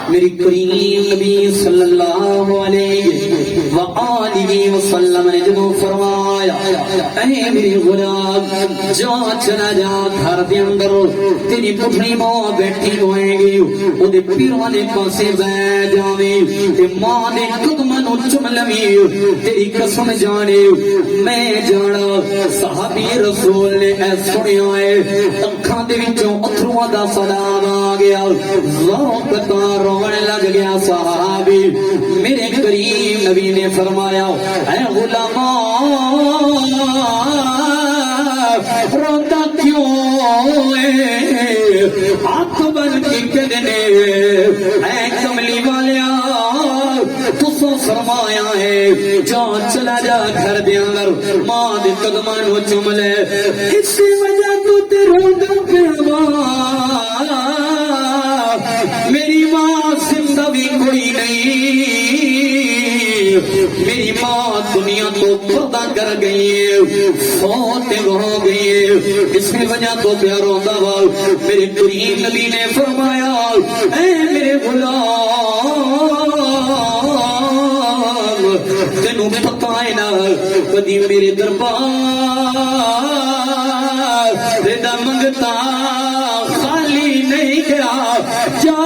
میری کریم نبی صلی اللہ علیہ وآلہ وسلم نے جب فرمایا اے میری غلام جا چلا جا گھر دے اندر تیری پٹھنی ماں بیٹھی ہوئے گی او دے پیر والے پاسے بیٹھ جاویں تے ماں دے قدماں نو چوم لویں تیری قسم جانے میں جانا صحابی رسول نے اے سنیا ہے اکھاں دے وچوں اتھرواں دا سلام آ گیا ذوق کا رونے لگ گیا صحابی میرے کریم نبی نے فرمایا اے غلاما روتا کیوں ہاتھ بن کے کہنے اے کملی والیا تسو فرمایا ہے جا چلا جا گھر دے اندر ماں دے قدماں نو چوم لے اس وجہ تو تے روندا پیا میری ماں زندہ بھی کوئی نہیں میری ماں دنیا تو پردہ کر گئی ہے فوت ہو گئی ہے اس کی وجہ تو پیاروں دا میرے کریم نبی نے فرمایا اے میرے غلام تینوں پتہ ہے نا کبھی میرے دربار رضا منگتا خالی نہیں گیا جا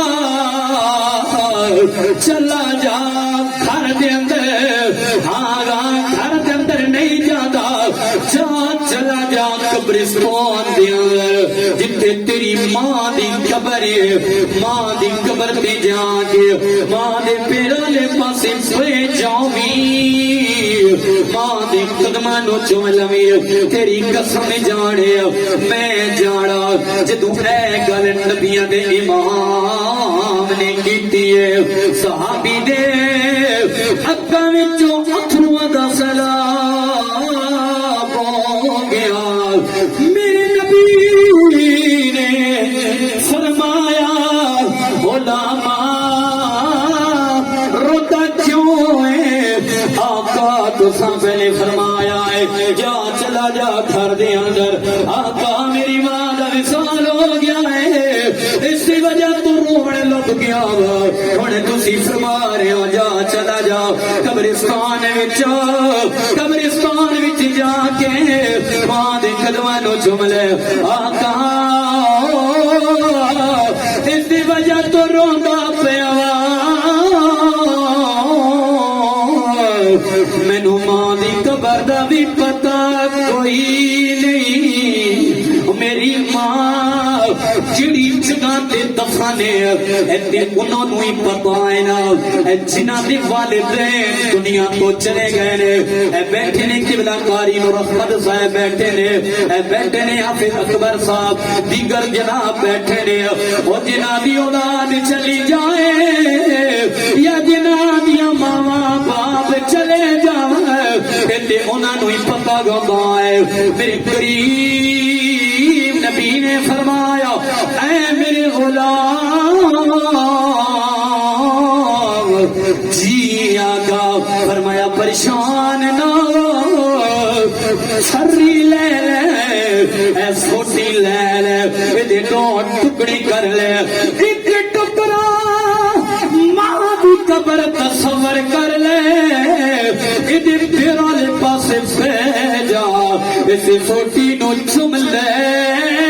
چلا جا گھر دے اندر ہاں گھر دے اندر نہیں جاتا جا چلا جا قبرستان دے اندر جتھے تیری ماں دی قبر ہے ماں دی قبر تے جا کے ماں دے پیراں دے پاسے سوئے جاویں ماں دے قدماں نو چوم لویں تیری قسم جانے میں جانا جدوں اے گل نبیاں دے امام نے کیتی ہے صحابی دے اکھاں وچوں اتھرواں دا سیلاب ہو گیا میرے نبی نے فرمایا غلاما روتا کیوں ہے آقا تساں پہلے فرمایا ہے جا چلا جا گھر دے اندر آقا میری ماں دا وصال ہو گیا ہے اس کی وجہ تو رونے لگ گیا ہن تسی فرما رہے ہو جا چلا جا قبرستان وچ جا کے ماں دے قدماں نو چوم لے آقا اس کی وجہ تو روندا پیا مینوں ماں دی قبر دا بھی پتہ کوئی نہیں میری ماں جڑی جگہ تے دفنے تے انہاں نوں ہی پتہ ہے نا جنہاں دے والدین دنیا تو چلے گئے نے اے بیٹھے نے قبلہ قاری نور احمد صاحب بیٹھے نے اے بیٹھے نے حافظ اکبر صاحب دیگر جناب بیٹھے نے او جنہاں دی اولاد چلی جائے یا جنہاں دی ماواں باپ چلے جائے تے انہاں نوں ہی پتہ گا ہے میرے کریم نبی نے فرمایا اے میرے غلام جی آقا فرمایا پریشان نہ سری لے لے اے سوٹی لے لے دے دو ٹکڑی کر لے ایک ٹکڑا ماں دی قبر تصور کر لے ادھے پھر والے پاسے پہ جا اسے سوٹی نو چوم لے